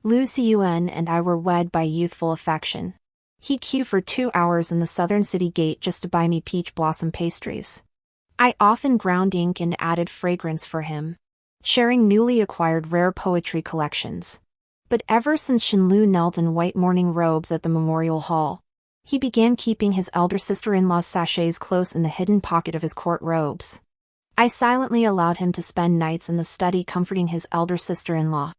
Lu Ziyuan and I were wed by youthful affection. He'd queue for 2 hours in the southern city gate just to buy me peach blossom pastries. I often ground ink and added fragrance for him, sharing newly acquired rare poetry collections. But ever since Shenlu knelt in white mourning robes at the memorial hall, he began keeping his elder sister-in-law's sachets close in the hidden pocket of his court robes. I silently allowed him to spend nights in the study comforting his elder sister-in-law,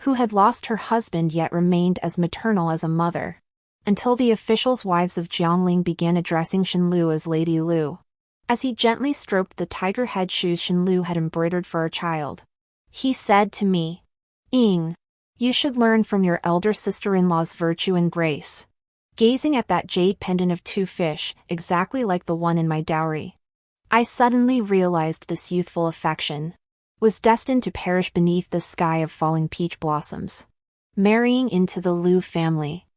who had lost her husband yet remained as maternal as a mother, until the officials' wives of Jiangling began addressing Shenlu as Lady Lu. As he gently stroked the tiger head shoes Shenlu had embroidered for our child, he said to me, "Ying, you should learn from your elder sister-in-law's virtue and grace." Gazing at that jade pendant of 2 fish, exactly like the one in my dowry, I suddenly realized this youthful affection was destined to perish beneath the sky of falling peach blossoms, marrying into the Lu family.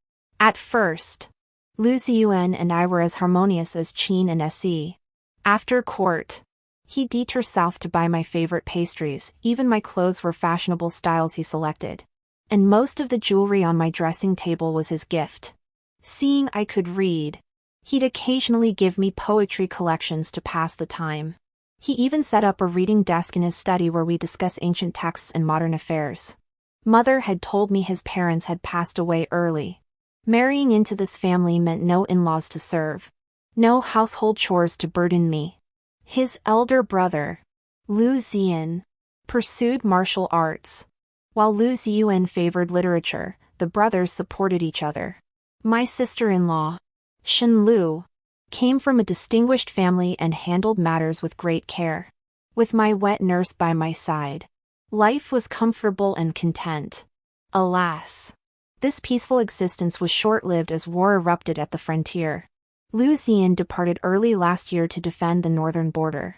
At first, Lu Ziyuan and I were as harmonious as Qin and Se. After court, he detour south to buy my favorite pastries, even my clothes were fashionable styles he selected, and most of the jewelry on my dressing table was his gift. Seeing I could read, he'd occasionally give me poetry collections to pass the time. He even set up a reading desk in his study where we discuss ancient texts and modern affairs. Mother had told me his parents had passed away early. Marrying into this family meant no in-laws to serve, no household chores to burden me. His elder brother, Lu Ziyan, pursued martial arts, while Lu Ziyuan favored literature. The brothers supported each other. My sister-in-law, Shenlu, came from a distinguished family and handled matters with great care. With my wet nurse by my side, life was comfortable and content. Alas, this peaceful existence was short-lived as war erupted at the frontier. Lu Ziyan departed early last year to defend the northern border.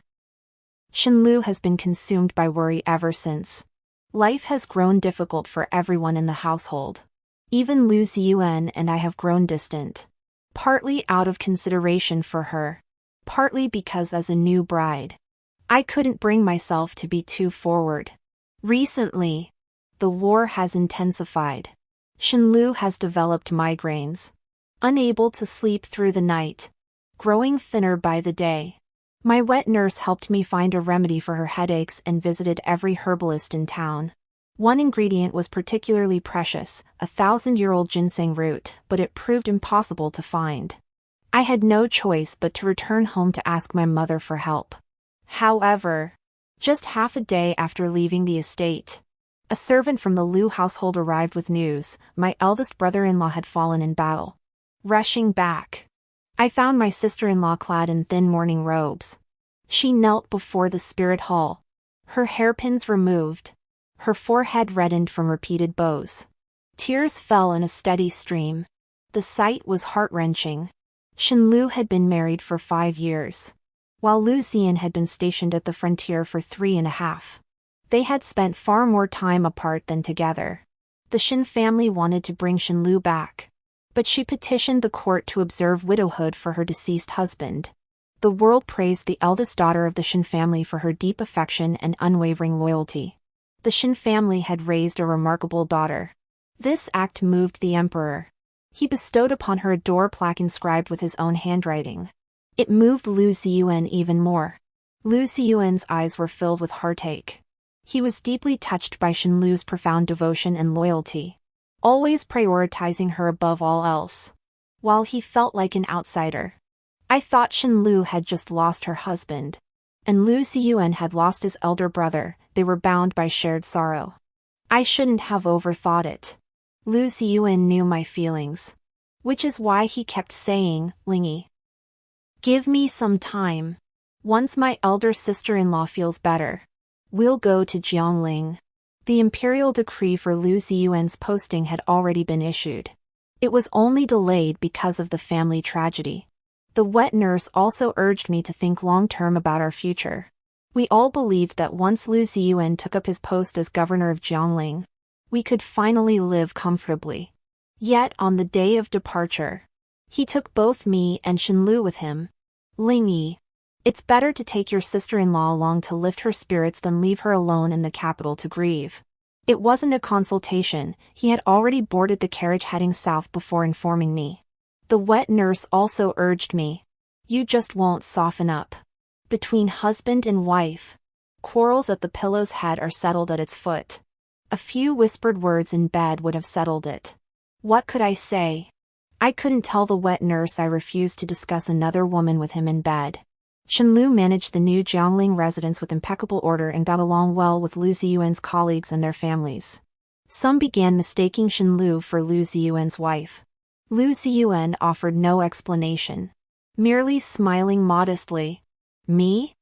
Shenlu has been consumed by worry ever since. Life has grown difficult for everyone in the household. Even Lu Ziyuan and I have grown distant, partly out of consideration for her, partly because as a new bride, I couldn't bring myself to be too forward. Recently, the war has intensified. Shenlu has developed migraines, unable to sleep through the night, growing thinner by the day. My wet nurse helped me find a remedy for her headaches and visited every herbalist in town. One ingredient was particularly precious, a 1,000-year-old ginseng root, but it proved impossible to find. I had no choice but to return home to ask my mother for help. However, just half a day after leaving the estate, a servant from the Lu household arrived with news: my eldest brother-in-law had fallen in battle. Rushing back, I found my sister-in-law clad in thin mourning robes. She knelt before the spirit hall, her hairpins removed, her forehead reddened from repeated blows. Tears fell in a steady stream. The sight was heart-wrenching. Shenlu had been married for 5 years, while Lu Ziyan had been stationed at the frontier for 3.5. They had spent far more time apart than together. The Shen family wanted to bring Shenlu back, but she petitioned the court to observe widowhood for her deceased husband. The world praised the eldest daughter of the Shen family for her deep affection and unwavering loyalty. The Shen family had raised a remarkable daughter. This act moved the emperor. He bestowed upon her a door plaque inscribed with his own handwriting. It moved Lu Ziyuan even more. Lu Ziyuan's eyes were filled with heartache. He was deeply touched by Shenlu's profound devotion and loyalty, always prioritizing her above all else. While he felt like an outsider, I thought Shenlu had just lost her husband, and Lu Ziyuan had lost his elder brother. They were bound by shared sorrow. I shouldn't have overthought it. Lu Ziyuan knew my feelings, which is why he kept saying, "Lingy, give me some time. Once my elder sister-in-law feels better, we'll go to Jiangling." The imperial decree for Lu Ziyuan's posting had already been issued. It was only delayed because of the family tragedy. The wet nurse also urged me to think long-term about our future. We all believed that once Lu Ziyuan took up his post as governor of Jiangling, we could finally live comfortably. Yet on the day of departure, he took both me and Shenlu with him. "Lingy, it's better to take your sister-in-law along to lift her spirits than leave her alone in the capital to grieve." It wasn't a consultation, he had already boarded the carriage heading south before informing me. The wet nurse also urged me. You just won't soften up. Between husband and wife, quarrels at the pillow's head are settled at its foot. A few whispered words in bed would have settled it. What could I say? I couldn't tell the wet nurse I refused to discuss another woman with him in bed. Shenlu managed the new Jiangling residence with impeccable order and got along well with Lu Ziyuan's colleagues and their families. Some began mistaking Shenlu for Lu Ziyuan's wife. Lu Ziyuan offered no explanation, merely smiling modestly. Me?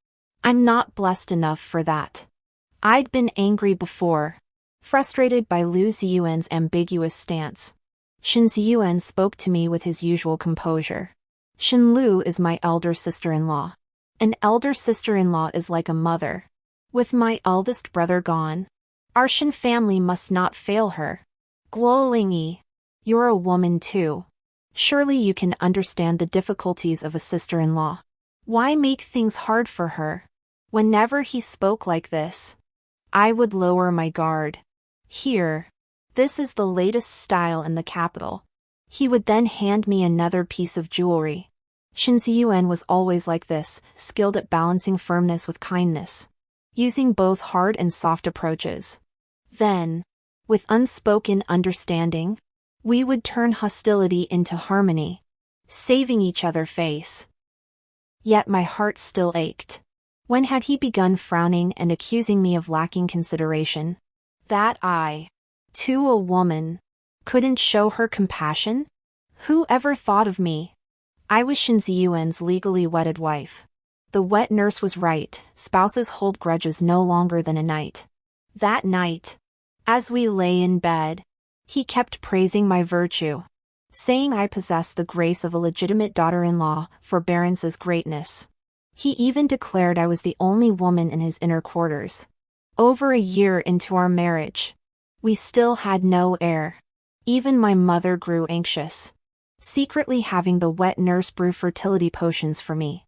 I'm not blessed enough for that. I'd been angry before, frustrated by Lu Ziyuan's ambiguous stance. Shen Ziyuan spoke to me with his usual composure. Shenlu is my elder sister-in-law. An elder sister-in-law is like a mother. With my eldest brother gone, our Shen family must not fail her. Guo Lingyi, you're a woman too. Surely you can understand the difficulties of a sister-in-law. Why make things hard for her? Whenever he spoke like this, I would lower my guard. Here, this is the latest style in the capital. He would then hand me another piece of jewelry. Shen Ziyuan was always like this, skilled at balancing firmness with kindness, using both hard and soft approaches. Then, with unspoken understanding, we would turn hostility into harmony, saving each other face. Yet my heart still ached. When had he begun frowning and accusing me of lacking consideration? That I, to a woman, couldn't show her compassion? Who ever thought of me? I was Shen Ziyuan's legally wedded wife. The wet nurse was right, spouses hold grudges no longer than a night. That night, as we lay in bed, he kept praising my virtue, saying I possessed the grace of a legitimate daughter-in-law, forbearance as greatness. He even declared I was the only woman in his inner quarters. Over a year into our marriage, we still had no heir. Even my mother grew anxious, secretly having the wet nurse brew fertility potions for me.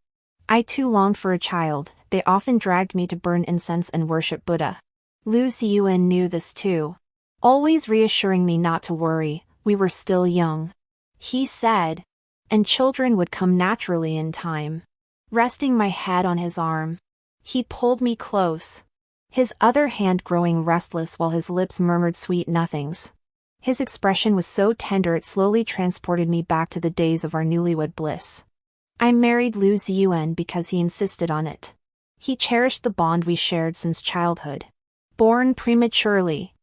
I too longed for a child. They often dragged me to burn incense and worship Buddha. Lu Ziyuan knew this too, always reassuring me not to worry, we were still young. He said, and children would come naturally in time. Resting my head on his arm, he pulled me close, his other hand growing restless while his lips murmured sweet nothings. His expression was so tender it slowly transported me back to the days of our newlywed bliss. I married Lu Ziyuan because he insisted on it. He cherished the bond we shared since childhood. Born prematurely,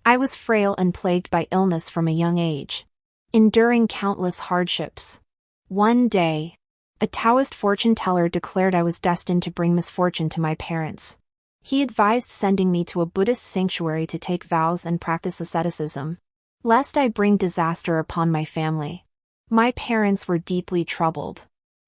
I was frail and plagued by illness from a young age, enduring countless hardships. One day, a Taoist fortune teller declared I was destined to bring misfortune to my parents. He advised sending me to a Buddhist sanctuary to take vows and practice asceticism, lest I bring disaster upon my family. My parents were deeply troubled.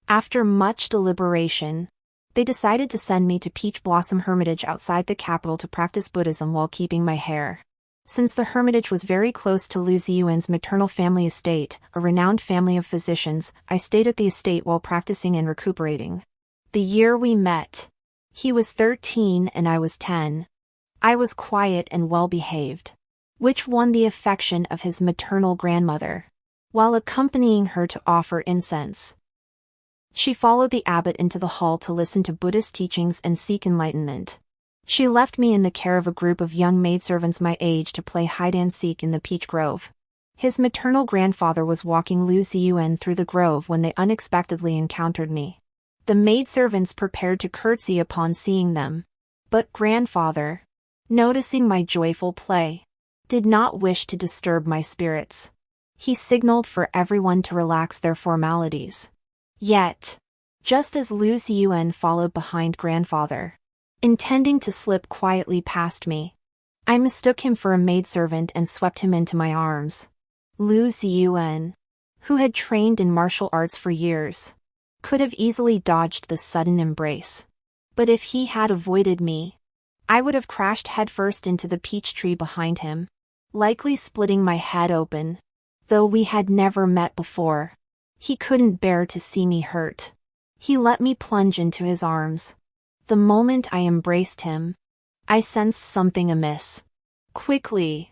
After much deliberation, they decided to send me to Peach Blossom Hermitage outside the capital to practice Buddhism while keeping my hair. Since the hermitage was very close to Lu Ziyuan's maternal family estate, a renowned family of physicians, I stayed at the estate while practicing and recuperating. The year we met, he was 13 and I was 10. I was quiet and well-behaved, which won the affection of his maternal grandmother. While accompanying her to offer incense, she followed the abbot into the hall to listen to Buddhist teachings and seek enlightenment. She left me in the care of a group of young maidservants my age to play hide-and-seek in the peach grove. His maternal grandfather was walking Lu Ziyuan through the grove when they unexpectedly encountered me. The maidservants prepared to curtsy upon seeing them. But grandfather, noticing my joyful play, did not wish to disturb my spirits. He signaled for everyone to relax their formalities. Yet, just as Lu Ziyuan followed behind grandfather, intending to slip quietly past me, I mistook him for a maidservant and swept him into my arms. Lu Ziyuan, who had trained in martial arts for years, could have easily dodged this sudden embrace. But if he had avoided me, I would have crashed headfirst into the peach tree behind him, likely splitting my head open. Though we had never met before, he couldn't bear to see me hurt. He let me plunge into his arms. The moment I embraced him, I sensed something amiss. Quickly,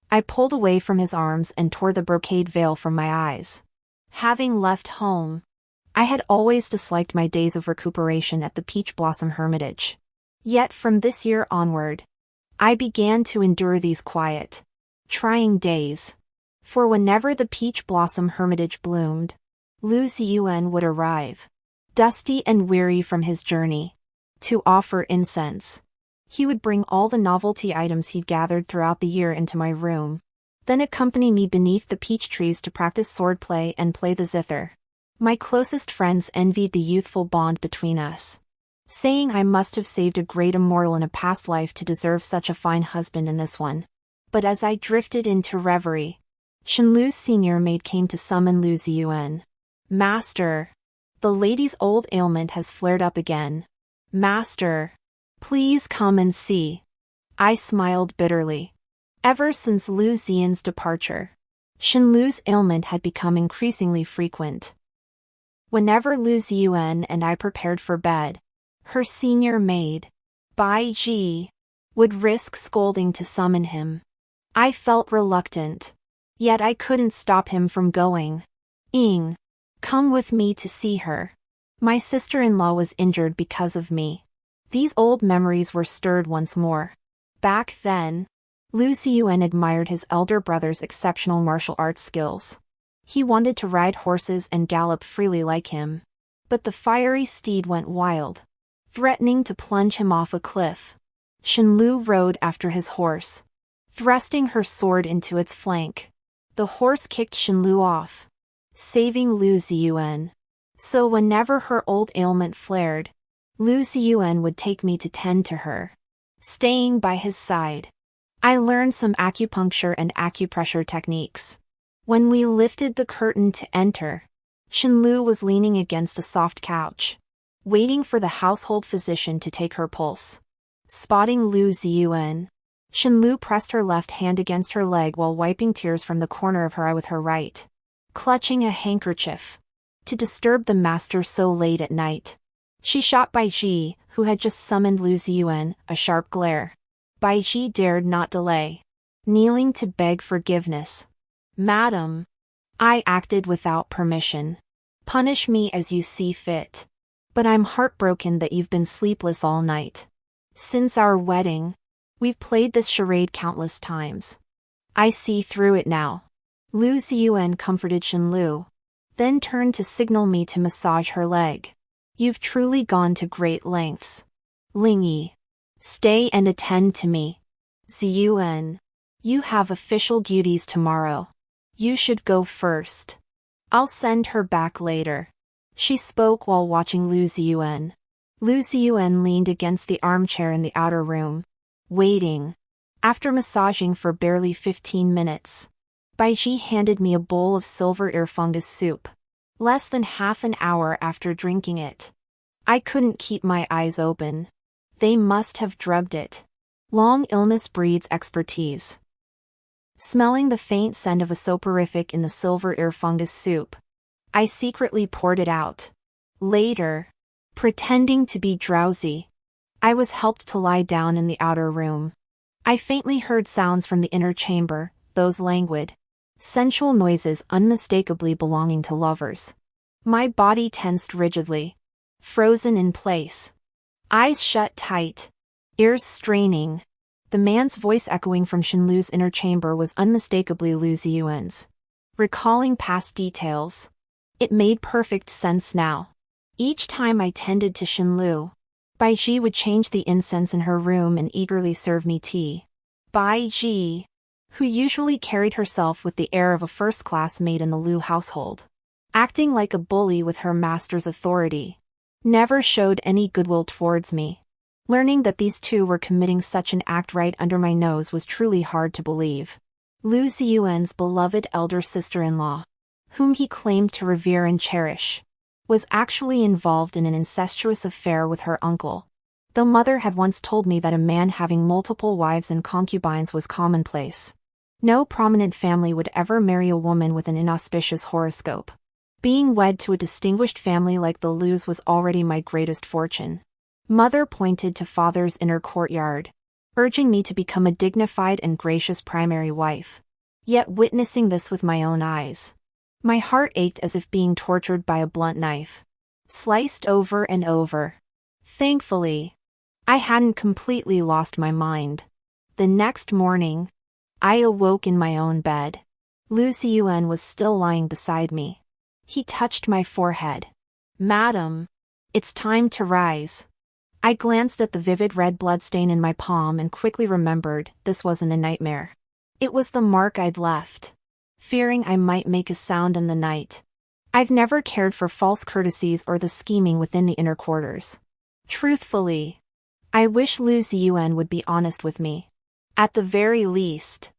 I pulled away from his arms and tore the brocade veil from my eyes. Having left home, I had always disliked my days of recuperation at the Peach Blossom Hermitage. Yet from this year onward, I began to endure these quiet, trying days. For whenever the Peach Blossom Hermitage bloomed, Lu Ziyuan would arrive, dusty and weary from his journey, to offer incense. He would bring all the novelty items he'd gathered throughout the year into my room, then accompany me beneath the peach trees to practice swordplay and play the zither. My closest friends envied the youthful bond between us, saying I must have saved a great immoral in a past life to deserve such a fine husband in this one. But as I drifted into reverie, Shenlu's senior maid came to summon Lu Ziyuan. Master, the lady's old ailment has flared up again. Master, please come and see. I smiled bitterly. Ever since Lu Ziyan's departure, Shenlu's ailment had become increasingly frequent. Whenever Lu Ziyuan and I prepared for bed, her senior maid, die.I, would risk scolding to summon him. I felt reluctant, yet I couldn't stop him from going. Ying, come with me to see her. My sister-in-law was injured because of me. These old memories were stirred once more. Back then, Lu Ziyuan admired his elder brother's exceptional martial arts skills. He wanted to ride horses and gallop freely like him. But the fiery steed went wild, threatening to plunge him off a cliff. Shenlu rode after his horse, thrusting her sword into its flank. The horse kicked Shenlu off, saving Lu Ziyuan. So whenever her old ailment flared, Lu Ziyuan would take me to tend to her, staying by his side. I learned some acupuncture and acupressure techniques. When we lifted the curtain to enter, Shenlu was leaning against a soft couch, waiting for the household physician to take her pulse. Spotting Lu Ziyuan, Shenlu pressed her left hand against her leg while wiping tears from the corner of her eye with her right, clutching a handkerchief to disturb the master so late at night. She shot Baiji, who had just summoned Lu Ziyuan, a sharp glare. Baiji dared not delay, kneeling to beg forgiveness. Madam, I acted without permission. Punish me as you see fit. But I'm heartbroken that you've been sleepless all night. Since our wedding, we've played this charade countless times. I see through it now. Lu Ziyuan comforted Shenlu, then turned to signal me to massage her leg. You've truly gone to great lengths. Lingyi, stay and attend to me. Ziyuan, you have official duties tomorrow. You should go first. I'll send her back later. She spoke while watching Lu Ziyuan. Lu Ziyuan leaned against the armchair in the outer room, waiting. After massaging for barely 15 minutes, Baiji handed me a bowl of silver ear fungus soup. Less than half an hour after drinking it, I couldn't keep my eyes open. They must have drugged it. Long illness breeds expertise. Smelling the faint scent of a soporific in the silver ear fungus soup, I secretly poured it out. Later, pretending to be drowsy, I was helped to lie down in the outer room. I faintly heard sounds from the inner chamber, those languid, sensual noises unmistakably belonging to lovers. My body tensed rigidly, frozen in place. Eyes shut tight, ears straining. The man's voice echoing from Shenlu's inner chamber was unmistakably Lu Ziyuan's. Recalling past details, it made perfect sense now. Each time I tended to Shenlu, Baiji would change the incense in her room and eagerly serve me tea. Baiji, who usually carried herself with the air of a first-class maid in the Lu household, acting like a bully with her master's authority, never showed any goodwill towards me. Learning that these two were committing such an act right under my nose was truly hard to believe. Lu Ziyuan's beloved elder sister-in-law, whom he claimed to revere and cherish, was actually involved in an incestuous affair with her uncle. Though mother had once told me that a man having multiple wives and concubines was commonplace, no prominent family would ever marry a woman with an inauspicious horoscope. Being wed to a distinguished family like the Lus was already my greatest fortune. Mother pointed to father's inner courtyard, urging me to become a dignified and gracious primary wife. Yet witnessing this with my own eyes, my heart ached as if being tortured by a blunt knife, sliced over and over. Thankfully, I hadn't completely lost my mind. The next morning, I awoke in my own bed. Lu Xiyuan was still lying beside me. He touched my forehead. "Madam, it's time to rise." I glanced at the vivid red bloodstain in my palm and quickly remembered this wasn't a nightmare. It was the mark I'd left, fearing I might make a sound in the night. I've never cared for false courtesies or the scheming within the inner quarters. Truthfully, I wish Lu Xiyuan would be honest with me. At the very least,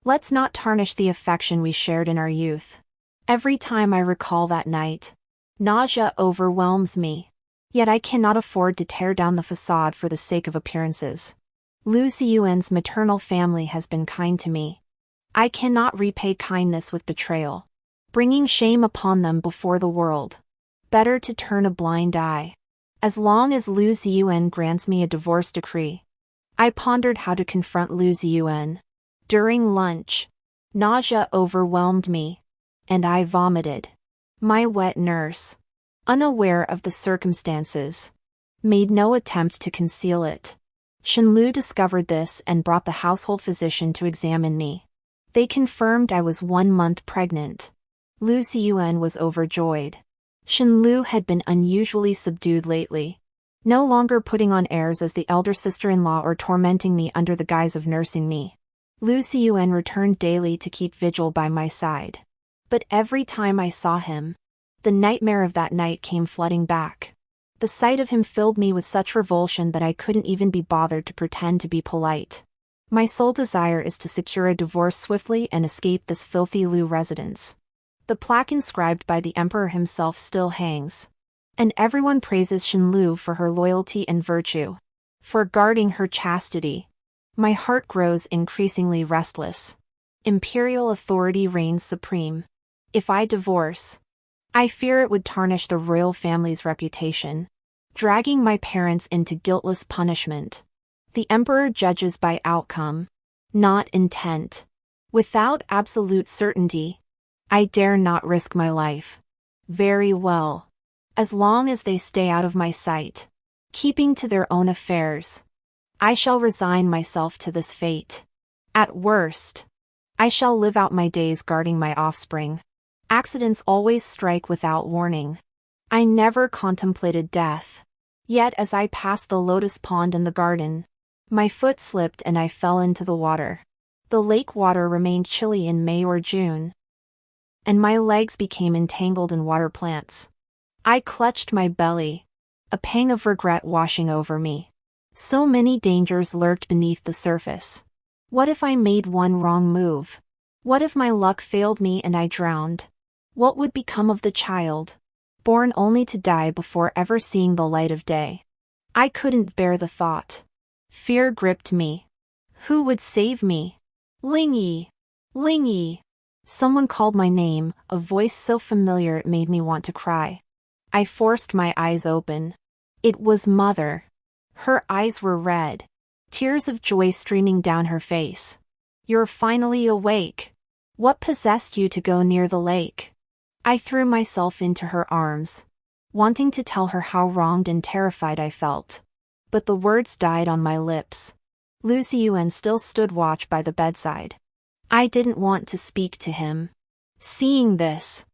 let's not tarnish the affection we shared in our youth. Every time I recall that night, nausea overwhelms me. Yet I cannot afford to tear down the facade for the sake of appearances. Lu Xiyuan's maternal family has been kind to me. I cannot repay kindness with betrayal, bringing shame upon them before the world. Better to turn a blind eye. As long as Lu Xiyuan grants me a divorce decree. I pondered how to confront Lu Xiyuan. During lunch, nausea overwhelmed me, and I vomited. My wet nurse, unaware of the circumstances, made no attempt to conceal it. Shenlu discovered this and brought the household physician to examine me. They confirmed I was 1 month pregnant. Lu Xiyuan was overjoyed. Shenlu had been unusually subdued lately, no longer putting on airs as the elder sister-in-law or tormenting me under the guise of nursing me. Lu Xiyuan returned daily to keep vigil by my side. But every time I saw him, the nightmare of that night came flooding back. The sight of him filled me with such revulsion that I couldn't even be bothered to pretend to be polite. My sole desire is to secure a divorce swiftly and escape this filthy Lu residence. The plaque inscribed by the emperor himself still hangs, and everyone praises Shenlu for her loyalty and virtue, for guarding her chastity. My heart grows increasingly restless. Imperial authority reigns supreme. If I divorce, I fear it would tarnish the royal family's reputation, dragging my parents into guiltless punishment. The emperor judges by outcome, not intent. Without absolute certainty, I dare not risk my life. Very well. As long as they stay out of my sight, keeping to their own affairs, I shall resign myself to this fate. At worst, I shall live out my days guarding my offspring. Accidents always strike without warning. I never contemplated death. Yet as I passed the lotus pond in the garden, my foot slipped and I fell into the water. The lake water remained chilly in May or June, and my legs became entangled in water plants. I clutched my belly, a pang of regret washing over me. So many dangers lurked beneath the surface. What if I made one wrong move? What if my luck failed me and I drowned? What would become of the child, born only to die before ever seeing the light of day? I couldn't bear the thought. Fear gripped me. Who would save me? Lingyi! Lingyi! Someone called my name, a voice so familiar it made me want to cry. I forced my eyes open. It was Mother. Her eyes were red, tears of joy streaming down her face. "You're finally awake. What possessed you to go near the lake?" I threw myself into her arms, wanting to tell her how wronged and terrified I felt. But the words died on my lips. Lu Xiyuan still stood watch by the bedside. I didn't want to speak to him. Seeing this,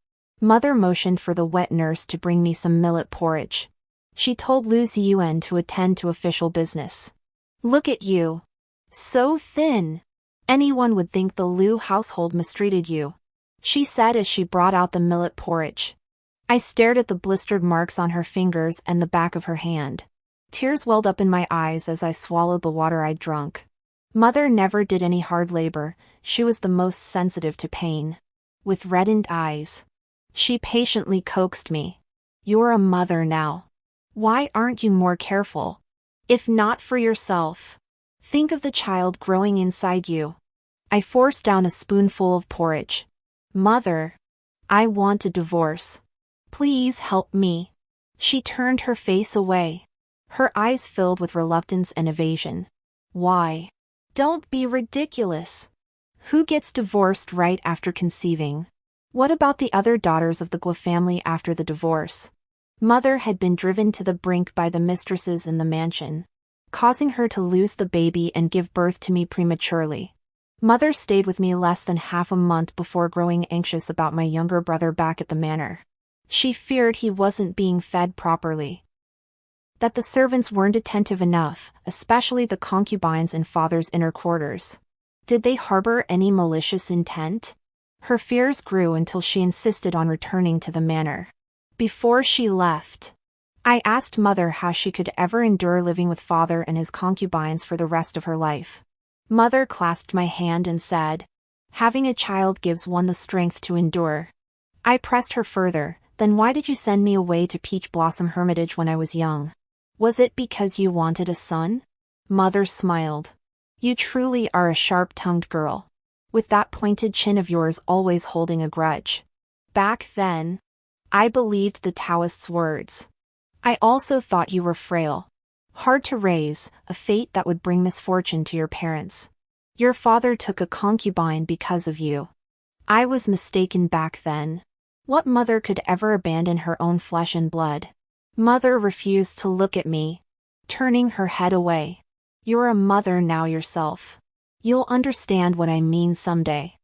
Mother motioned for the wet nurse to bring me some millet porridge. She told Lu Xiyuan to attend to official business. "Look at you. So thin. Anyone would think the Lu household mistreated you," she said as she brought out the millet porridge. I stared at the blistered marks on her fingers and the back of her hand. Tears welled up in my eyes as I swallowed the water I'd drunk. Mother never did any hard labor, she was the most sensitive to pain. With reddened eyes, she patiently coaxed me. "You're a mother now. Why aren't you more careful? If not for yourself, think of the child growing inside you." I forced down a spoonful of porridge. "Mother, I want a divorce. Please help me." She turned her face away. Her eyes filled with reluctance and evasion. Why? Don't be ridiculous. Who gets divorced right after conceiving? What about the other daughters of the Guo family after the divorce? Mother had been driven to the brink by the mistresses in the mansion, causing her to lose the baby and give birth to me prematurely. Mother stayed with me less than half a month before growing anxious about my younger brother back at the manor. She feared he wasn't being fed properly, that the servants weren't attentive enough, especially the concubines in father's inner quarters. Did they harbor any malicious intent? Her fears grew until she insisted on returning to the manor. Before she left, I asked Mother how she could ever endure living with father and his concubines for the rest of her life. Mother clasped my hand and said, "Having a child gives one the strength to endure." I pressed her further, "Then why did you send me away to Peach Blossom Hermitage when I was young? Was it because you wanted a son?" Mother smiled. "You truly are a sharp-tongued girl, with that pointed chin of yours always holding a grudge." Back then, I believed the Taoist's words. I also thought you were frail, hard to raise, a fate that would bring misfortune to your parents. Your father took a concubine because of you. I was mistaken back then. What mother could ever abandon her own flesh and blood? Mother refused to look at me, turning her head away. "You're a mother now yourself. You'll understand what I mean someday."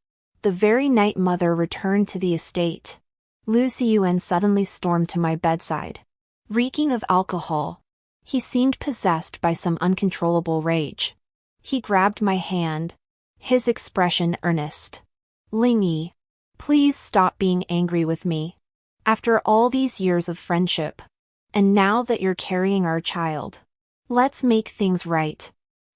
The very night Mother returned to the estate, Lu Xiyuan suddenly stormed to my bedside, reeking of alcohol. He seemed possessed by some uncontrollable rage. He grabbed my hand, his expression earnest. "Lingyi, please stop being angry with me. After all these years of friendship, and now that you're carrying our child, let's make things right.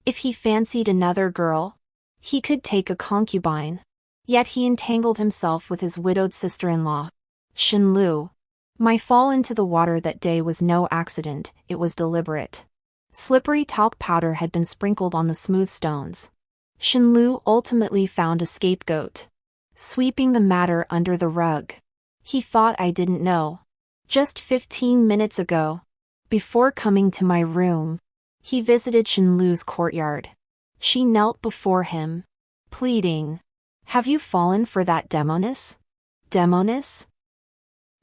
If he fancied another girl, he could take a concubine." Yet he entangled himself with his widowed sister-in-law, Shenlu. My fall into the water that day was no accident, it was deliberate. Slippery talc powder had been sprinkled on the smooth stones. Shenlu ultimately found a scapegoat, sweeping the matter under the rug. He thought I didn't know. Just 15 minutes ago, before coming to my room, he visited Shenlu's courtyard. She knelt before him, pleading, "Have you fallen for that demoness?" Demoness?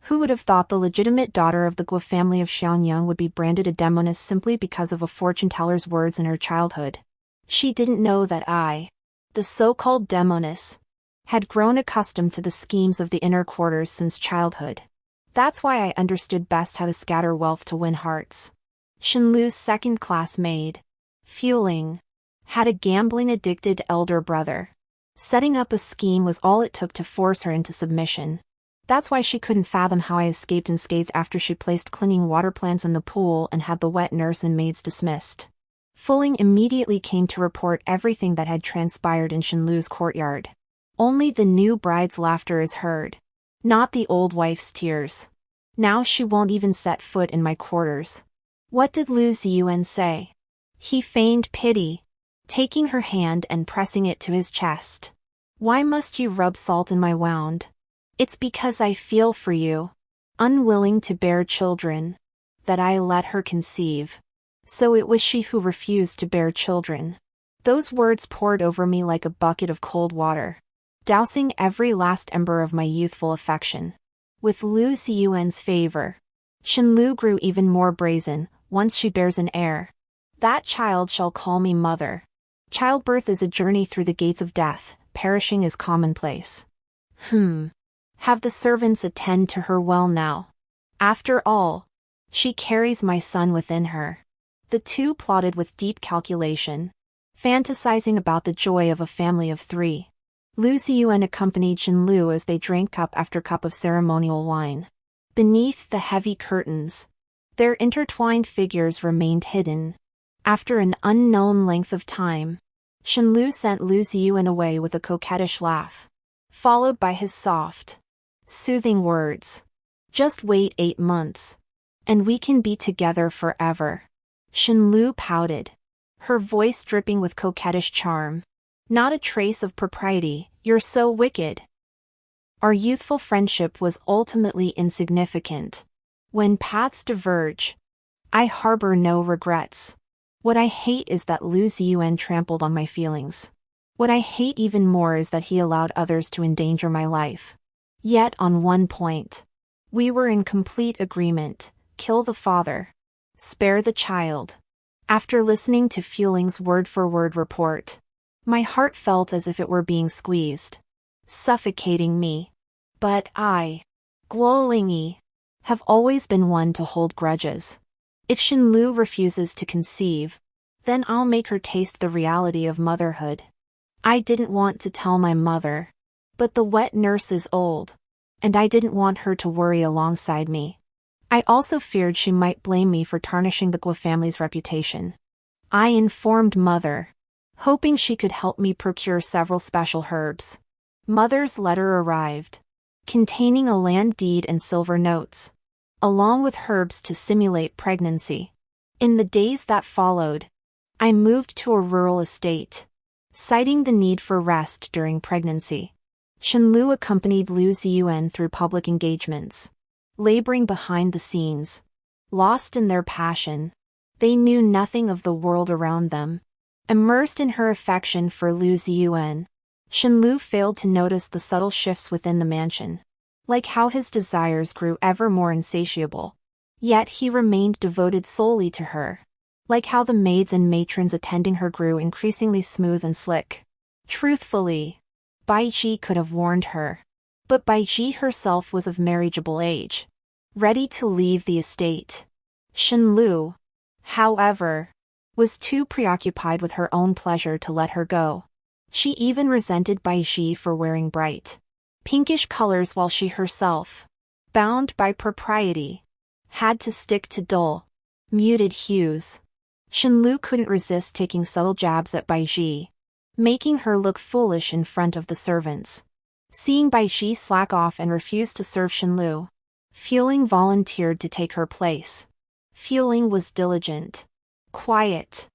Who would have thought the legitimate daughter of the Guo family of Xiangyang would be branded a demoness simply because of a fortune-teller's words in her childhood? She didn't know that I, the so-called demoness, had grown accustomed to the schemes of the inner quarters since childhood. That's why I understood best how to scatter wealth to win hearts. Shenlu's second-class maid, Fueling, had a gambling-addicted elder brother. Setting up a scheme was all it took to force her into submission. That's why she couldn't fathom how I escaped unscathed after she placed clinging water plants in the pool and had the wet nurse and maids dismissed. Fuling immediately came to report everything that had transpired in Shenlu's courtyard. Only the new bride's laughter is heard, not the old wife's tears. Now she won't even set foot in my quarters. What did Lu Xiyuan say? He feigned pity, taking her hand and pressing it to his chest. "Why must you rub salt in my wound? It's because I feel for you, unwilling to bear children, that I let her conceive. So it was she who refused to bear children." Those words poured over me like a bucket of cold water, dousing every last ember of my youthful affection. With Lu Xiyuan's favor, Shenlu grew even more brazen. "Once she bears an heir, that child shall call me mother." Childbirth is a journey through the gates of death, perishing is commonplace. Have the servants attend to her well now. After all, she carries my son within her. The two plotted with deep calculation, fantasizing about the joy of a family of 3. Lu Xiyuan accompanied Shenlu as they drank cup after cup of ceremonial wine. Beneath the heavy curtains, their intertwined figures remained hidden. After an unknown length of time, Shenlu sent Lu Xiyuan away with a coquettish laugh, followed by his soft, soothing words. "Just wait 8 months, and we can be together forever." Shenlu pouted, her voice dripping with coquettish charm. "Not a trace of propriety, you're so wicked." Our youthful friendship was ultimately insignificant. When paths diverge, I harbor no regrets. What I hate is that Lu Ziyuan trampled on my feelings. What I hate even more is that he allowed others to endanger my life. Yet on one point, we were in complete agreement: kill the father, spare the child. After listening to Fueling's word-for-word report, my heart felt as if it were being squeezed, suffocating me. But I, Guo Lingyi, have always been one to hold grudges. If Xinlu refuses to conceive, then I'll make her taste the reality of motherhood. I didn't want to tell my mother, but the wet nurse is old, and I didn't want her to worry alongside me. I also feared she might blame me for tarnishing the Guo family's reputation. I informed Mother, hoping she could help me procure several special herbs. Mother's letter arrived, containing a land deed and silver notes, along with herbs to simulate pregnancy. In the days that followed, I moved to a rural estate, citing the need for rest during pregnancy. Xinlu accompanied Lu Ziyuan through public engagements, laboring behind the scenes. Lost in their passion, they knew nothing of the world around them. Immersed in her affection for Lu Ziyuan, Xinlu failed to notice the subtle shifts within the mansion, like how his desires grew ever more insatiable. Yet he remained devoted solely to her, like how the maids and matrons attending her grew increasingly smooth and slick. Truthfully, Baiji could have warned her, but Baiji herself was of marriageable age, ready to leave the estate. Xinlu, however, was too preoccupied with her own pleasure to let her go. She even resented Baiji for wearing bright, pinkish colors while she herself, bound by propriety, had to stick to dull, muted hues. Xinlu couldn't resist taking subtle jabs at Baiji, making her look foolish in front of the servants. Seeing Baiji slack off and refuse to serve Xinlu, Fueling volunteered to take her place. Fueling was diligent, quiet,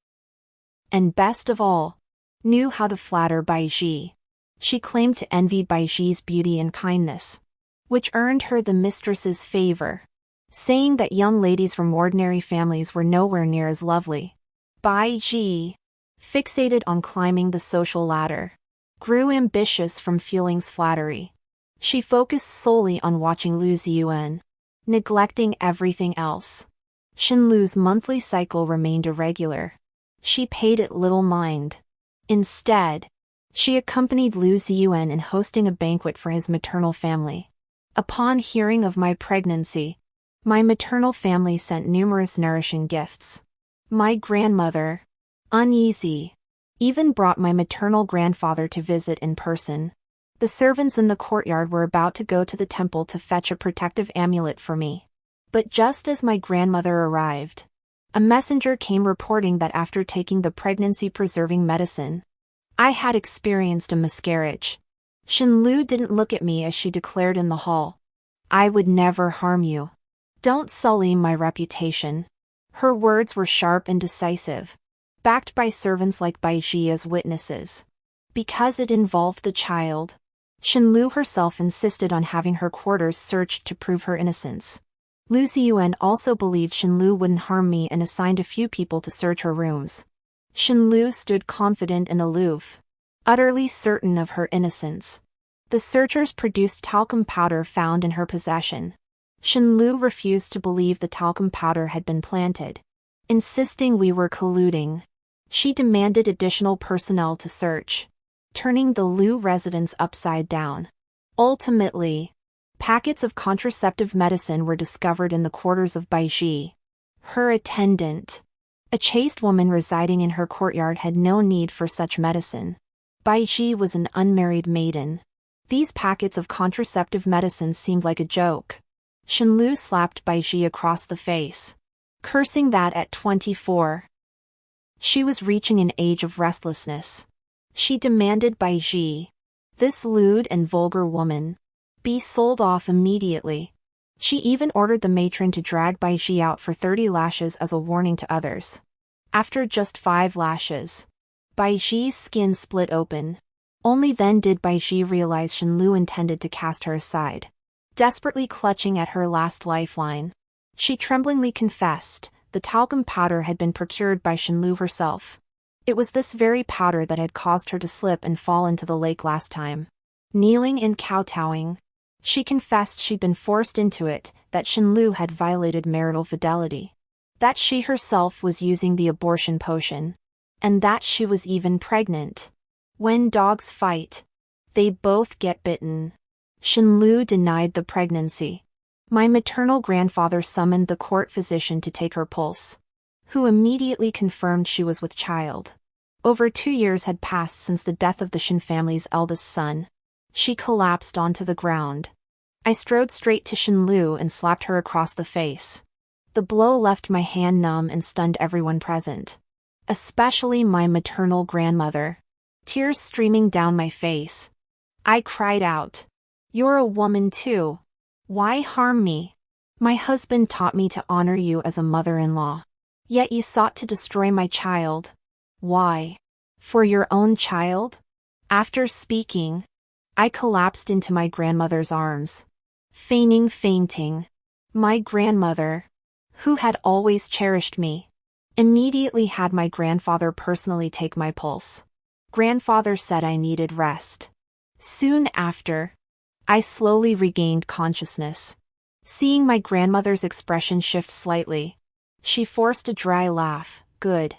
and best of all, knew how to flatter Baiji. She claimed to envy Baiji's beauty and kindness, which earned her the mistress's favor, saying that young ladies from ordinary families were nowhere near as lovely. Baiji, fixated on climbing the social ladder, grew ambitious from Fueling's flattery. She focused solely on watching Lu Ziyuan, neglecting everything else. Xinlu's monthly cycle remained irregular. She paid it little mind. Instead, she accompanied Lu Ziyuan in hosting a banquet for his maternal family. Upon hearing of my pregnancy, my maternal family sent numerous nourishing gifts. My grandmother, uneasy, even brought my maternal grandfather to visit in person. The servants in the courtyard were about to go to the temple to fetch a protective amulet for me. But just as my grandmother arrived, a messenger came reporting that after taking the pregnancy-preserving medicine, I had experienced a miscarriage. Xinlu didn't look at me as she declared in the hall, "I would never harm you. Don't sully my reputation." Her words were sharp and decisive, backed by servants like Baiji as witnesses. Because it involved the child, Xinlu herself insisted on having her quarters searched to prove her innocence. Lu Ziyuan also believed Xinlu wouldn't harm me and assigned a few people to search her rooms. Xinlu stood confident and aloof, utterly certain of her innocence. The searchers produced talcum powder found in her possession. Xinlu refused to believe the talcum powder had been planted, insisting we were colluding. She demanded additional personnel to search, turning the Lu residence upside down. Ultimately, packets of contraceptive medicine were discovered in the quarters of Baiji. Her attendant, a chaste woman residing in her courtyard, had no need for such medicine. Baiji was an unmarried maiden. These packets of contraceptive medicine seemed like a joke. Xinlu slapped Baiji across the face, cursing that at 24, she was reaching an age of restlessness. She demanded Baiji, this lewd and vulgar woman, be sold off immediately. She even ordered the matron to drag Baiji out for 30 lashes as a warning to others. After just 5 lashes, Baiji's skin split open. Only then did Baiji realize Xinlu intended to cast her aside. Desperately clutching at her last lifeline, she tremblingly confessed, the talcum powder had been procured by Shenlu herself. It was this very powder that had caused her to slip and fall into the lake last time. Kneeling and kowtowing, she confessed she'd been forced into it, that Shenlu had violated marital fidelity, that she herself was using the abortion potion, and that she was even pregnant. When dogs fight, they both get bitten. Shenlu denied the pregnancy. My maternal grandfather summoned the court physician to take her pulse, who immediately confirmed she was with child. Over 2 years had passed since the death of the Shen family's eldest son. She collapsed onto the ground. I strode straight to Shenlu and slapped her across the face. The blow left my hand numb and stunned everyone present, especially my maternal grandmother. Tears streaming down my face, I cried out, "You're a woman too. Why harm me? My husband taught me to honor you as a mother-in-law. Yet you sought to destroy my child. Why? For your own child?" After speaking, I collapsed into my grandmother's arms, feigning fainting. My grandmother, who had always cherished me, immediately had my grandfather personally take my pulse. Grandfather said I needed rest. Soon after, I slowly regained consciousness. Seeing my grandmother's expression shift slightly, she forced a dry laugh. "Good.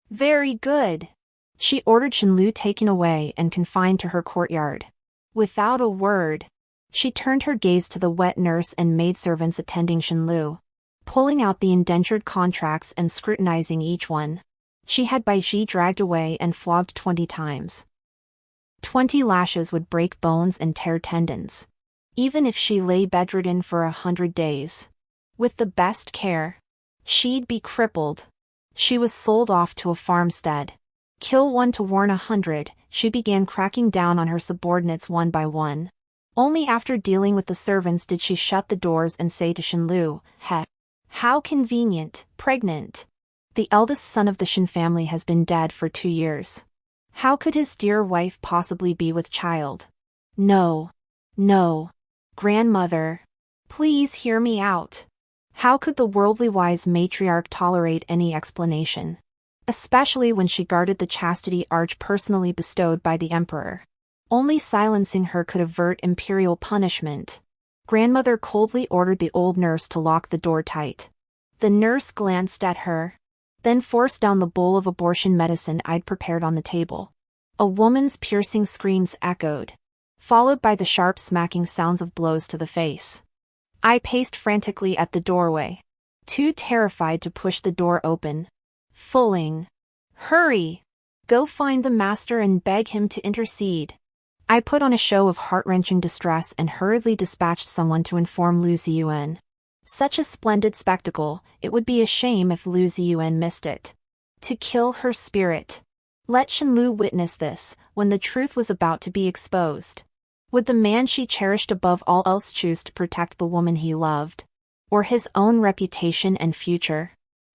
Very good." She ordered Shenlu taken away and confined to her courtyard. Without a word, she turned her gaze to the wet nurse and maidservants attending Shenlu, pulling out the indentured contracts and scrutinizing each one. She had Bai Ji dragged away and flogged 20 times. 20 lashes would break bones and tear tendons, even if she lay bedridden for 100 days. With the best care, she'd be crippled. She was sold off to a farmstead. Kill one to warn 100, she began cracking down on her subordinates one by one. Only after dealing with the servants did she shut the doors and say to Shenlu, "Heh. How convenient, pregnant. The eldest son of the Shen family has been dead for 2 years. How could his dear wife possibly be with child? No. No. Grandmother. Please hear me out. How could the worldly wise matriarch tolerate any explanation? Especially when she guarded the chastity arch personally bestowed by the emperor. Only silencing her could avert imperial punishment." Grandmother coldly ordered the old nurse to lock the door tight. The nurse glanced at her, then forced down the bowl of abortion medicine I'd prepared on the table. A woman's piercing screams echoed, followed by the sharp smacking sounds of blows to the face. I paced frantically at the doorway, too terrified to push the door open. Fulling. "Hurry! Go find the master and beg him to intercede." I put on a show of heart-wrenching distress and hurriedly dispatched someone to inform Lu Ziyuan. Such a splendid spectacle, it would be a shame if Lu Ziyuan missed it. To kill her spirit. Let Shenlu witness this, when the truth was about to be exposed. Would the man she cherished above all else choose to protect the woman he loved? Or his own reputation and future?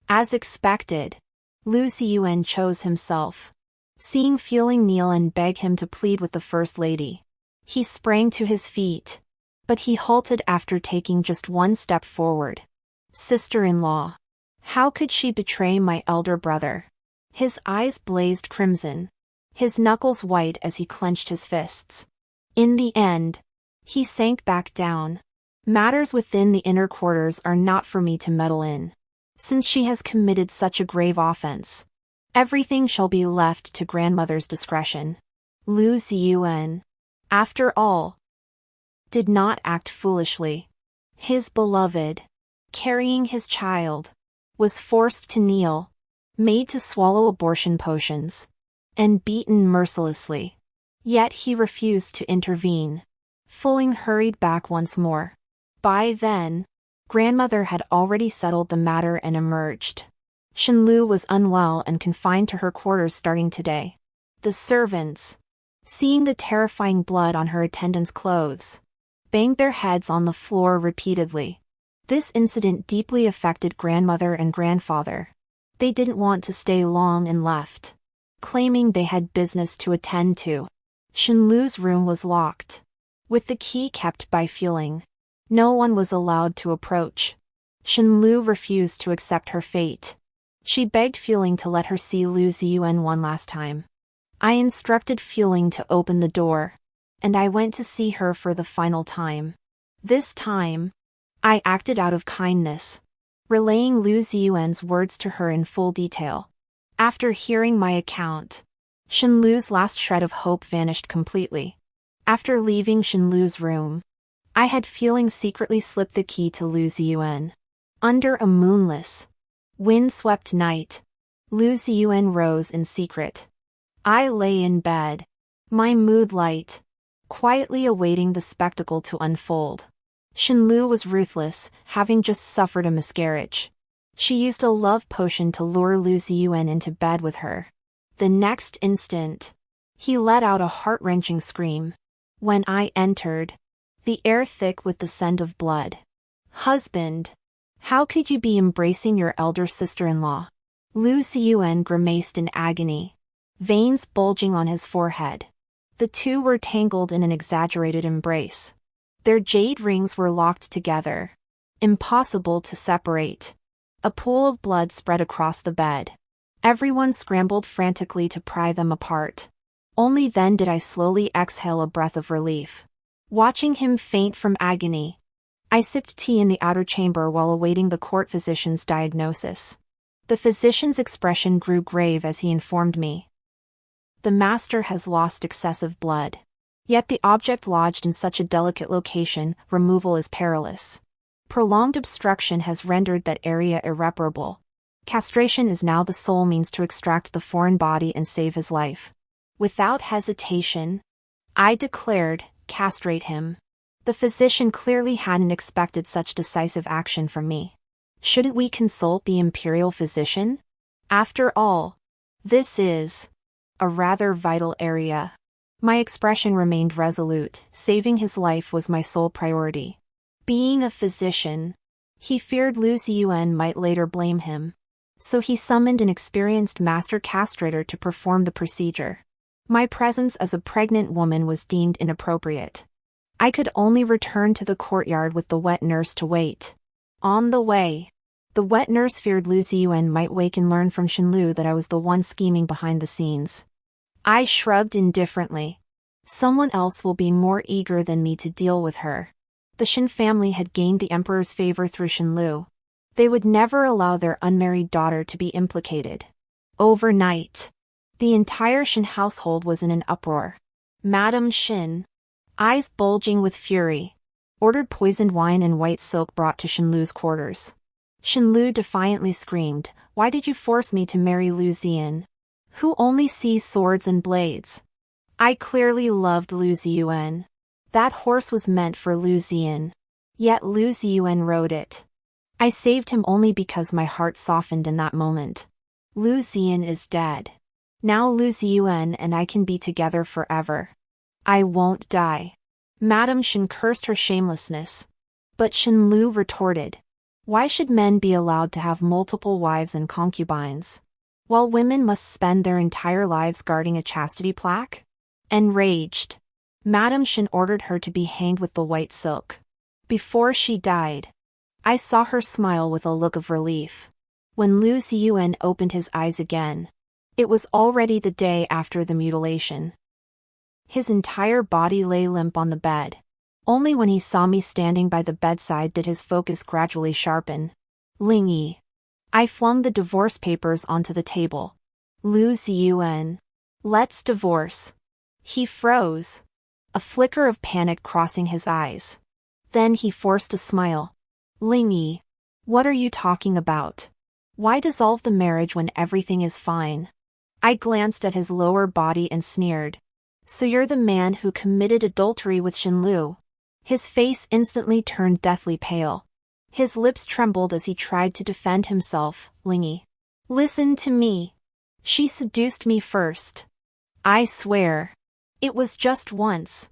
As expected, Lu Ziyuan chose himself. Seeing Fueling kneel and beg him to plead with the First Lady, he sprang to his feet. But he halted after taking just one step forward. Sister-in-law. How could she betray my elder brother? His eyes blazed crimson, his knuckles white as he clenched his fists. In the end, he sank back down. Matters within the inner quarters are not for me to meddle in. Since she has committed such a grave offense, everything shall be left to grandmother's discretion. Lu Ziyuan, after all, did not act foolishly. His beloved, carrying his child, was forced to kneel, made to swallow abortion potions, and beaten mercilessly. Yet he refused to intervene. Fulling hurried back once more. By then, grandmother had already settled the matter and emerged. Shenlu was unwell and confined to her quarters starting today. The servants, seeing the terrifying blood on her attendants' clothes, banged their heads on the floor repeatedly. This incident deeply affected grandmother and grandfather. They didn't want to stay long and left, claiming they had business to attend to. Shenlu's room was locked, with the key kept by Fueling. No one was allowed to approach. Shenlu refused to accept her fate. She begged Fueling to let her see Lu Ziyuan one last time. I instructed Fueling to open the door, and I went to see her for the final time. This time, I acted out of kindness, relaying Lu Ziyuan's words to her in full detail. After hearing my account, Shenlu's last shred of hope vanished completely. After leaving Shenlu's room, I had Fueling secretly slip the key to Lu Ziyuan. Under a moonless, wind-swept night, Lu Ziyuan rose in secret. I lay in bed, my mood light, quietly awaiting the spectacle to unfold. Shenlu was ruthless, having just suffered a miscarriage. She used a love potion to lure Lu Ziyuan into bed with her. The next instant, he let out a heart-wrenching scream. When I entered, the air thick with the scent of blood. Husband, how could you be embracing your elder sister-in-law? Lu Ziyuan grimaced in agony, veins bulging on his forehead. The two were tangled in an exaggerated embrace. Their jade rings were locked together, impossible to separate. A pool of blood spread across the bed. Everyone scrambled frantically to pry them apart. Only then did I slowly exhale a breath of relief. Watching him faint from agony, I sipped tea in the outer chamber while awaiting the court physician's diagnosis. The physician's expression grew grave as he informed me. The master has lost excessive blood. Yet the object lodged in such a delicate location, removal is perilous. Prolonged obstruction has rendered that area irreparable. Castration is now the sole means to extract the foreign body and save his life. Without hesitation, I declared, castrate him. The physician clearly hadn't expected such decisive action from me. Shouldn't we consult the imperial physician? After all, this is a rather vital area. My expression remained resolute. Saving his life was my sole priority. Being a physician, he feared Lu Ziyuan might later blame him. So he summoned an experienced master castrator to perform the procedure. My presence as a pregnant woman was deemed inappropriate. I could only return to the courtyard with the wet nurse to wait. On the way, the wet nurse feared Lu Ziyuan might wake and learn from Shenlu that I was the one scheming behind the scenes. I shrugged indifferently. Someone else will be more eager than me to deal with her. The Shen family had gained the emperor's favor through Shenlu. They would never allow their unmarried daughter to be implicated. Overnight, the entire Shen household was in an uproar. Madame Shen, eyes bulging with fury, ordered poisoned wine and white silk brought to Shenlu's quarters. Shenlu defiantly screamed, "Why did you force me to marry Lu Ziyan, who only sees swords and blades?" I clearly loved Lu Ziyuan. That horse was meant for Lu Ziyan. Yet Lu Ziyuan rode it. I saved him only because my heart softened in that moment. Lu Ziyan is dead. Now Lu Ziyuan and I can be together forever. I won't die. Madame Shen cursed her shamelessness. But Shenlu retorted, "Why should men be allowed to have multiple wives and concubines, while women must spend their entire lives guarding a chastity plaque?" Enraged, Madame Shen ordered her to be hanged with the white silk. Before she died, I saw her smile with a look of relief. When Lu Ziyuan opened his eyes again, it was already the day after the mutilation. His entire body lay limp on the bed. Only when he saw me standing by the bedside did his focus gradually sharpen. Lingyi. I flung the divorce papers onto the table. Lu Ziyuan. Let's divorce. He froze, a flicker of panic crossing his eyes. Then he forced a smile. Lingyi. What are you talking about? Why dissolve the marriage when everything is fine? I glanced at his lower body and sneered. So you're the man who committed adultery with Shenlu? His face instantly turned deathly pale. His lips trembled as he tried to defend himself. Lingyi. Listen to me. She seduced me first. I swear. It was just once.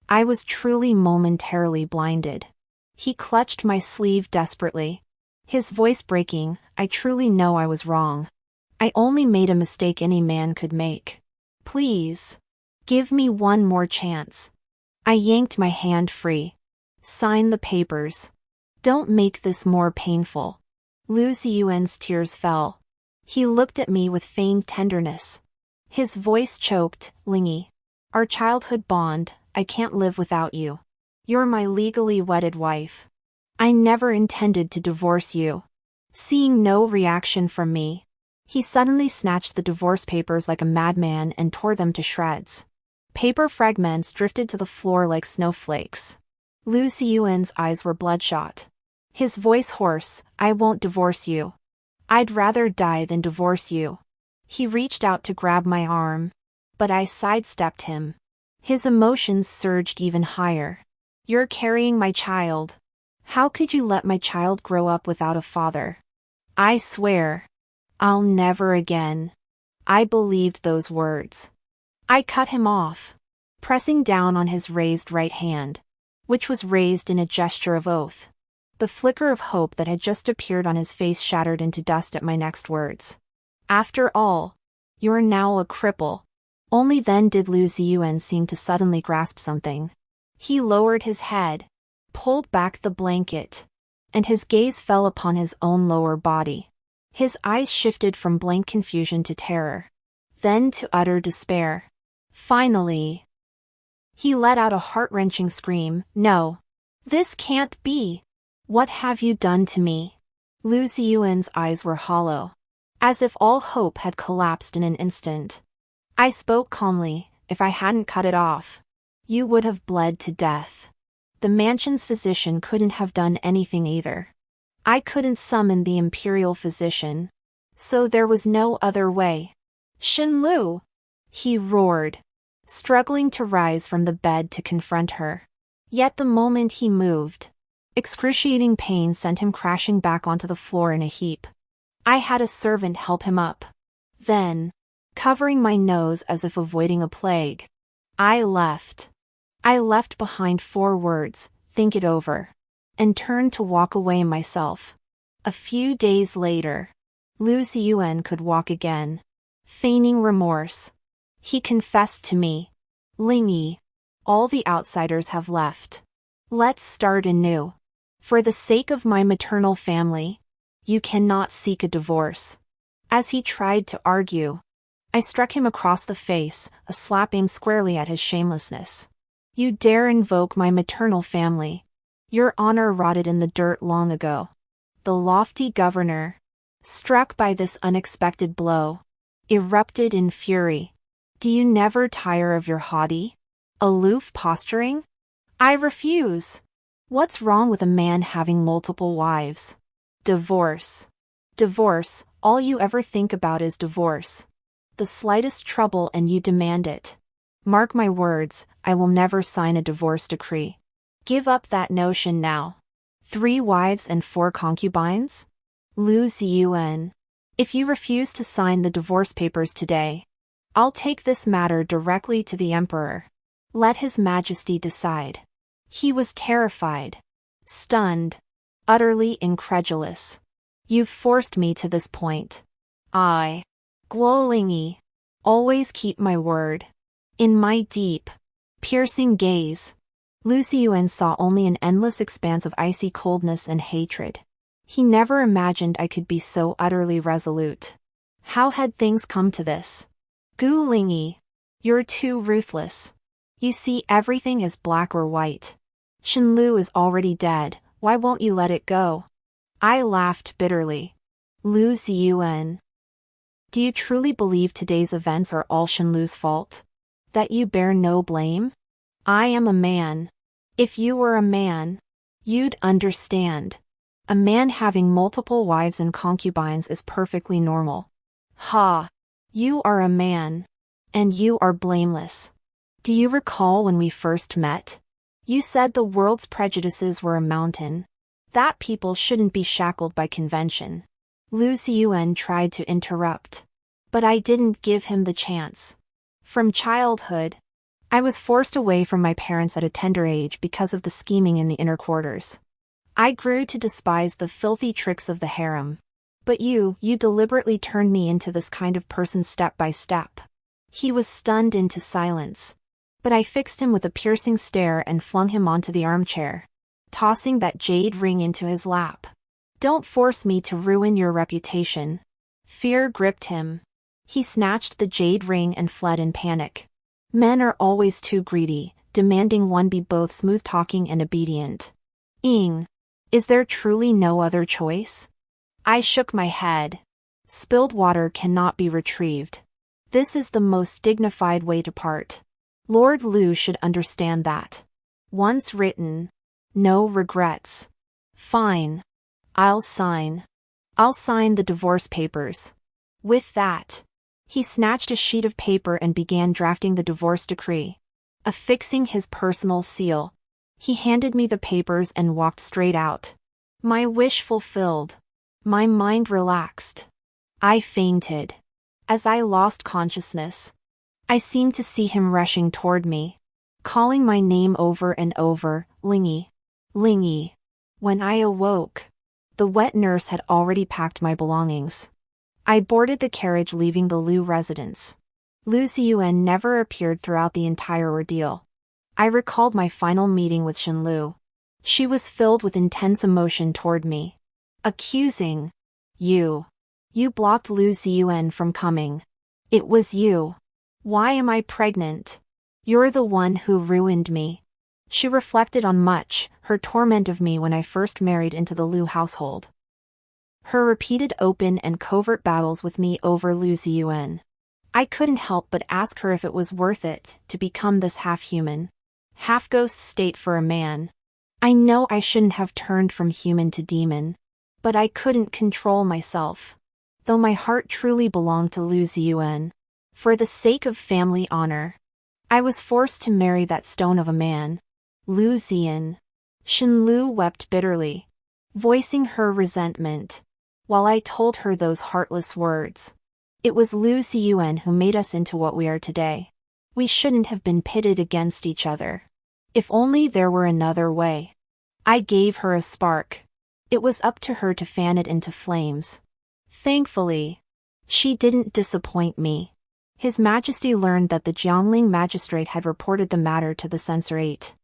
I was truly momentarily blinded. He clutched my sleeve desperately. His voice breaking, I truly know I was wrong. I only made a mistake any man could make. Please. Give me one more chance. I yanked my hand free. Sign the papers. Don't make this more painful. Lu Ziyuan's tears fell. He looked at me with feigned tenderness. His voice choked, Lingy. Our childhood bond, I can't live without you. You're my legally wedded wife. I never intended to divorce you. Seeing no reaction from me, he suddenly snatched the divorce papers like a madman and tore them to shreds. Paper fragments drifted to the floor like snowflakes. Lu Ziyuan's eyes were bloodshot. His voice hoarse, I won't divorce you. I'd rather die than divorce you. He reached out to grab my arm, but I sidestepped him. His emotions surged even higher. You're carrying my child. How could you let my child grow up without a father? I swear, I'll never again. I believed those words. I cut him off, pressing down on his raised right hand, which was raised in a gesture of oath. The flicker of hope that had just appeared on his face shattered into dust at my next words. After all, you're now a cripple. Only then did Lu Ziyuan seem to suddenly grasp something. He lowered his head, pulled back the blanket, and his gaze fell upon his own lower body. His eyes shifted from blank confusion to terror, then to utter despair. Finally, he let out a heart-wrenching scream. No. This can't be. What have you done to me? Lu Ziyuan's eyes were hollow, as if all hope had collapsed in an instant. I spoke calmly, if I hadn't cut it off, you would have bled to death. The mansion's physician couldn't have done anything either. I couldn't summon the imperial physician, so there was no other way. Shen Lu! He roared, struggling to rise from the bed to confront her. Yet the moment he moved, excruciating pain sent him crashing back onto the floor in a heap. I had a servant help him up. Then, covering my nose as if avoiding a plague, I left. I left behind 4 words, think it over, and turned to walk away myself. A few days later, Lu Ziyuan could walk again, feigning remorse. He confessed to me, Lingy, all the outsiders have left. Let's start anew. For the sake of my maternal family, you cannot seek a divorce. As he tried to argue, I struck him across the face, a slap aimed squarely at his shamelessness. You dare invoke my maternal family. Your honor rotted in the dirt long ago. The lofty governor, struck by this unexpected blow, erupted in fury. Do you never tire of your haughty, aloof posturing? I refuse. What's wrong with a man having multiple wives? Divorce. Divorce, all you ever think about is divorce. The slightest trouble and you demand it. Mark my words, I will never sign a divorce decree. Give up that notion now. 3 wives and 4 concubines? Lu Ziyuan. If you refuse to sign the divorce papers today, I'll take this matter directly to the emperor. Let his majesty decide. He was terrified, stunned, utterly incredulous. You've forced me to this point. I, Guo Lingyi, always keep my word. In my deep, piercing gaze, Lu Ziyuan saw only an endless expanse of icy coldness and hatred. He never imagined I could be so utterly resolute. How had things come to this? Gu Lingyi, you're too ruthless. You see everything as black or white. Shen Lu is already dead, why won't you let it go? I laughed bitterly. Lu Ziyuan. Do you truly believe today's events are all Shen Lu's fault? That you bear no blame? I am a man. If you were a man, you'd understand. A man having multiple wives and concubines is perfectly normal. Ha! You are a man. And you are blameless. Do you recall when we first met? You said the world's prejudices were a mountain. That people shouldn't be shackled by convention. Lu Ziyuan tried to interrupt, but I didn't give him the chance. From childhood, I was forced away from my parents at a tender age because of the scheming in the inner quarters. I grew to despise the filthy tricks of the harem. But you deliberately turned me into this kind of person step by step. He was stunned into silence, but I fixed him with a piercing stare and flung him onto the armchair. tossing that jade ring into his lap. Don't force me to ruin your reputation. Fear gripped him. He snatched the jade ring and fled in panic. Men are always too greedy, demanding one be both smooth-talking and obedient. Is there truly no other choice? I shook my head. Spilled water cannot be retrieved. This is the most dignified way to part. Lord Liu should understand that. Once written, no regrets. Fine. I'll sign the divorce papers. With that, he snatched a sheet of paper and began drafting the divorce decree. Affixing his personal seal, he handed me the papers and walked straight out. My wish fulfilled. My mind relaxed. I fainted. As I lost consciousness, I seemed to see him rushing toward me, calling my name over and over, Lingy. Lingy. When I awoke, the wet nurse had already packed my belongings. I boarded the carriage leaving the Liu residence. Lu Ziyuan never appeared throughout the entire ordeal. I recalled my final meeting with Shenlu. She was filled with intense emotion toward me. Accusing. You blocked Lu Ziyuan from coming. It was you. Why am I pregnant? You're the one who ruined me. She reflected on her torment of me when I first married into the Liu household. Her repeated open and covert battles with me over Lu Ziyuan. I couldn't help but ask her if it was worth it to become this half-human, half-ghost state for a man. I know I shouldn't have turned from human to demon, but I couldn't control myself. Though my heart truly belonged to Lu Ziyuan, for the sake of family honor, I was forced to marry that stone of a man. Lu Ziyan. Shenlu wept bitterly, voicing her resentment, while I told her those heartless words. It was Lu Ziyuan who made us into what we are today. We shouldn't have been pitted against each other. If only there were another way. I gave her a spark. It was up to her to fan it into flames. Thankfully, she didn't disappoint me. His Majesty learned that the Jiangling magistrate had reported the matter to the censorate.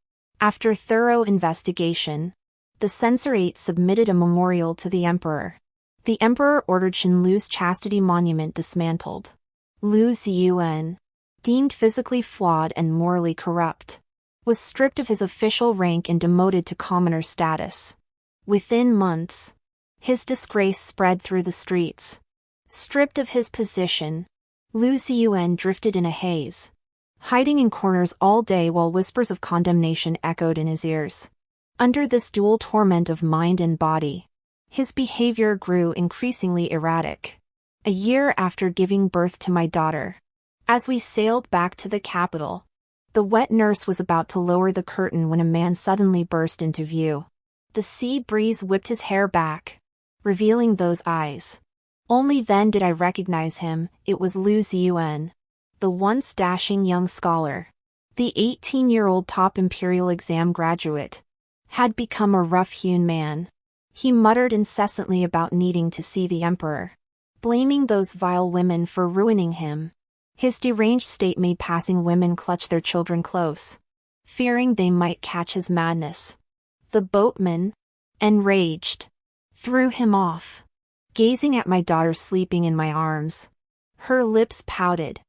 After thorough investigation, the censorate submitted a memorial to the emperor. The emperor ordered Shenlu's chastity monument dismantled. Lu Ziyuan, deemed physically flawed and morally corrupt, was stripped of his official rank and demoted to commoner status. Within months, his disgrace spread through the streets. Stripped of his position, Lu Ziyuan drifted in a haze, hiding in corners all day while whispers of condemnation echoed in his ears. Under this dual torment of mind and body, his behavior grew increasingly erratic. A year after giving birth to my daughter, as we sailed back to the capital, the wet nurse was about to lower the curtain when a man suddenly burst into view. The sea breeze whipped his hair back, revealing those eyes. Only then did I recognize him. It was Lu Ziyuan, the once dashing young scholar. The 18-year-old top imperial exam graduate had become a rough-hewn man. He muttered incessantly about needing to see the emperor, blaming those vile women for ruining him. His deranged state made passing women clutch their children close, fearing they might catch his madness. The boatman, enraged, threw him off, gazing at my daughter sleeping in my arms. Her lips pouted.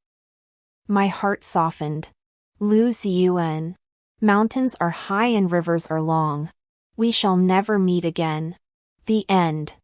My heart softened. Lu Ziyuan. Mountains are high and rivers are long. We shall never meet again. The end.